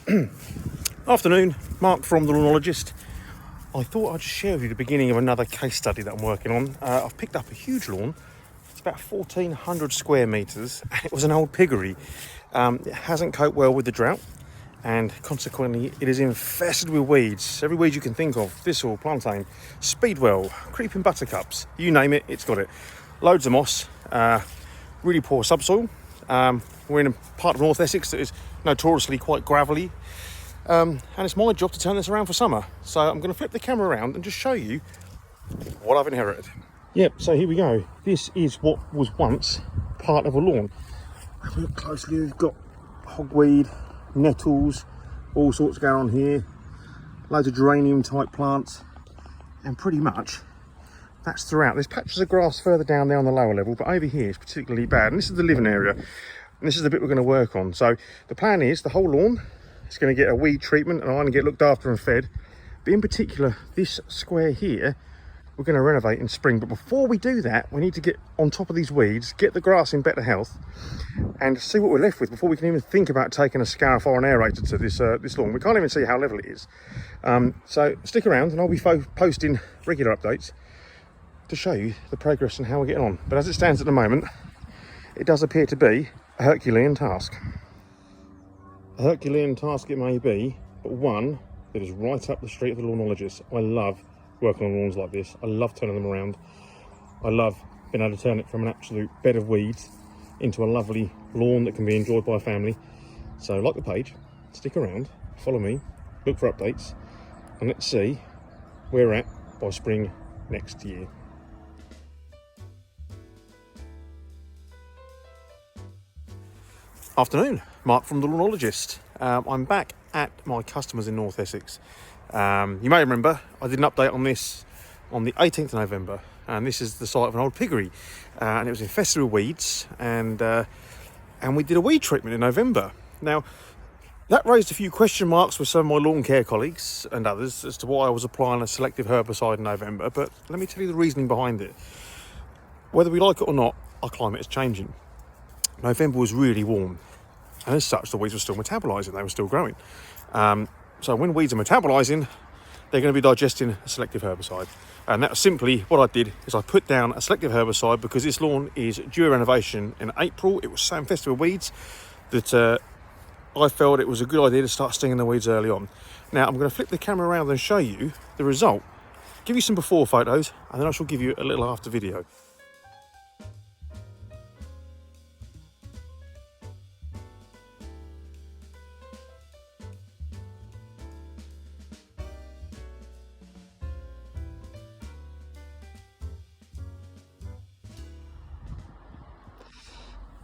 Afternoon, Mark from The Lawnologist. I thought I'd just share with you the beginning of another case study that I'm working on. I've picked up a huge lawn. It's about 1,400 square metres, and it was an old piggery. It hasn't coped well with the drought, and consequently it is infested with weeds. Every weed you can think of: thistle, plantain, speedwell, creeping buttercups, you name it, it's got it. Loads of moss, really poor subsoil. We're in a part of North Essex that is notoriously quite gravelly, and it's my job to turn this around for summer. So I'm going to flip the camera around and just show you what I've inherited. Yep, so here we go. This is what was once part of a lawn. Have a look closely. We've got hogweed, nettles, all sorts going on here, loads of geranium type plants, and pretty much that's throughout. There's patches of grass further down there on the lower level, but over here it's particularly bad. And this is the living area, and this is the bit we're going to work on. So the plan is the whole lawn is going to get a weed treatment, and I'm going to get looked after and fed. But in particular, this square here, we're going to renovate in spring. But before we do that, we need to get on top of these weeds, get the grass in better health, and see what we're left with before we can even think about taking a scarifier and aerator to this lawn. We can't even see how level it is. So stick around, and I'll be posting regular updates to show you the progress and how we're getting on. But as it stands at the moment, it does appear to be a Herculean task. A Herculean task it may be, but one that is right up the street of the Lawnologist. I love working on lawns like this. I love turning them around. I love being able to turn it from an absolute bed of weeds into a lovely lawn that can be enjoyed by a family. So like the page, stick around, follow me, look for updates, and let's see where we're at by spring next year. Afternoon, Mark from The Lawnologist. I'm back at my customers in North Essex. You may remember I did an update on this on the 18th of November, and this is the site of an old piggery, and it was infested with weeds, and we did a weed treatment in November. Now, that raised a few question marks with some of my lawn care colleagues and others as to why I was applying a selective herbicide in November, but let me tell you the reasoning behind it. Whether we like it or not, our climate is changing. November was really warm, and as such the weeds were still metabolising, they were still growing. So when weeds are metabolising, they're going to be digesting a selective herbicide, and that's simply what I did. Is I put down a selective herbicide because this lawn is due a renovation in April. It was so infested with weeds that I felt it was a good idea to start stinging the weeds early on. Now I'm going to flip the camera around and show you the result, give you some before photos, and then I shall give you a little after video.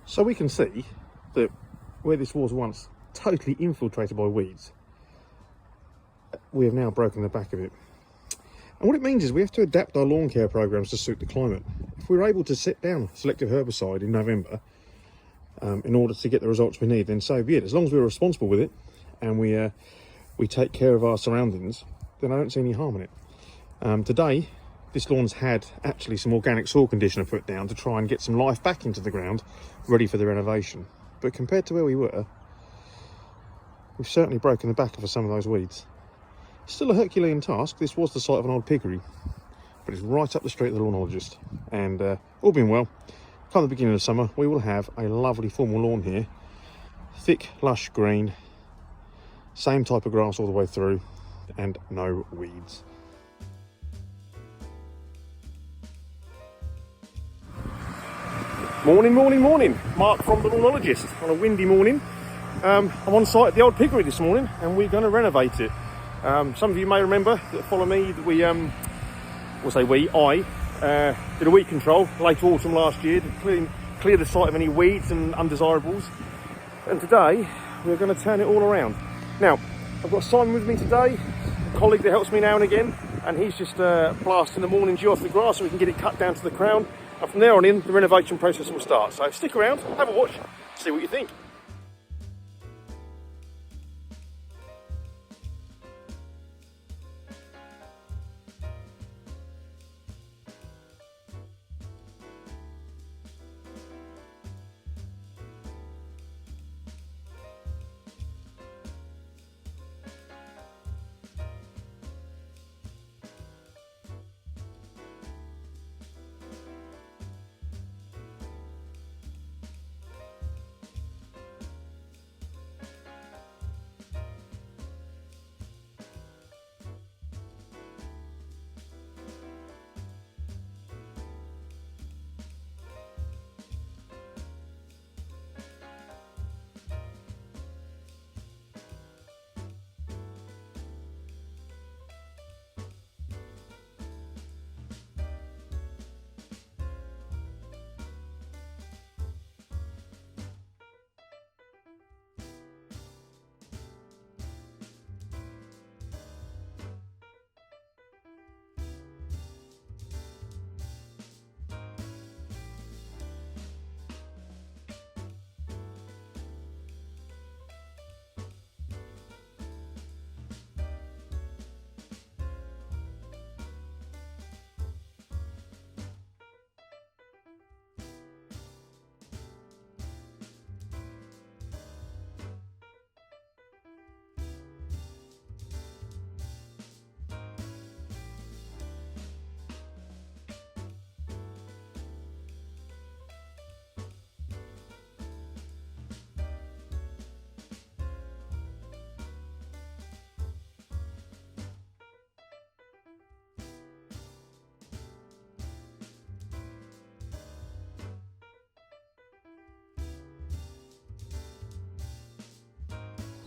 So we can see that where this was once totally infiltrated by weeds, we have now broken the back of it. And what it means is we have to adapt our lawn care programs to suit the climate. If we're able to set down selective herbicide in November in order to get the results we need, then so be it. As long as we're responsible with it and we take care of our surroundings, then I don't see any harm in it. Today, this lawn's had actually some organic soil conditioner put down to try and get some life back into the ground, ready for the renovation. But compared to where we were, we've certainly broken the back of some of those weeds. Still a Herculean task. This was the site of an old piggery, but it's right up the street of the Lawnologist. And all being well, come the beginning of summer, we will have a lovely formal lawn here. Thick, lush green, same type of grass all the way through, and no weeds. Morning, morning, morning. Mark from The Lawnologist on a windy morning. I'm on site at the Old Piggery this morning, and we're going to renovate it. Some of you may remember that follow me that I did a weed control late autumn last year to clear the site of any weeds and undesirables. And today we're going to turn it all around. Now, I've got Simon with me today, a colleague that helps me now and again, and he's just blasting the morning dew off the grass so we can get it cut down to the crown. And from there on in, the renovation process will start. So stick around, have a watch, see what you think.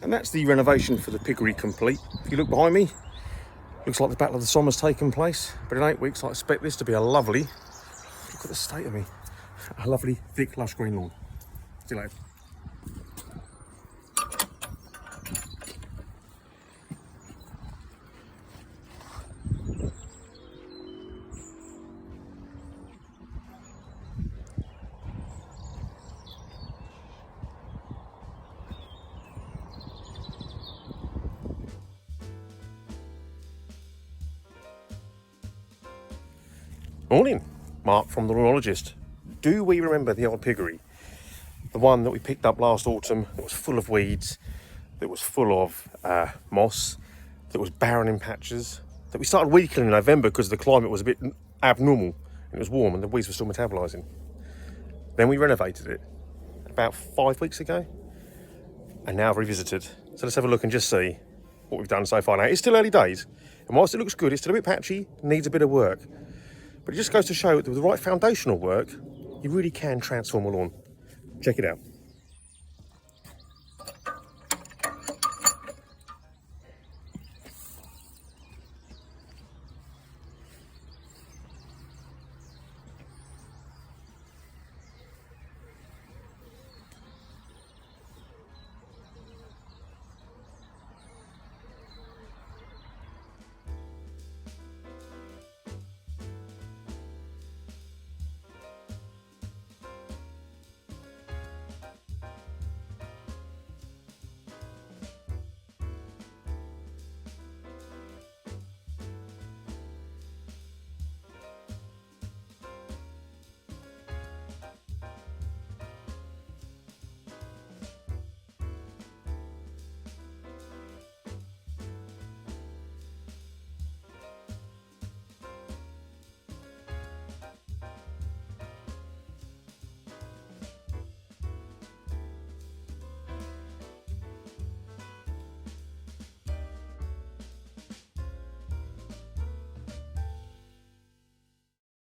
And that's the renovation for the piggery complete. If you look behind me, looks like the Battle of the Somme has taken place, but in 8 weeks I expect this to be a lovely, look at the state of me, a lovely thick lush green lawn. See you later. Morning, Mark from the Renologist. Do we remember the old piggery? The one that we picked up last autumn that was full of weeds, that was full of moss, that was barren in patches, that we started weed killing in November because the climate was a bit abnormal and it was warm and the weeds were still metabolising. Then we renovated it about 5 weeks ago and now I've revisited. So let's have a look and just see what we've done so far. Now, it's still early days and whilst it looks good, it's still a bit patchy, needs a bit of work. But it just goes to show that with the right foundational work, you really can transform a lawn. Check it out.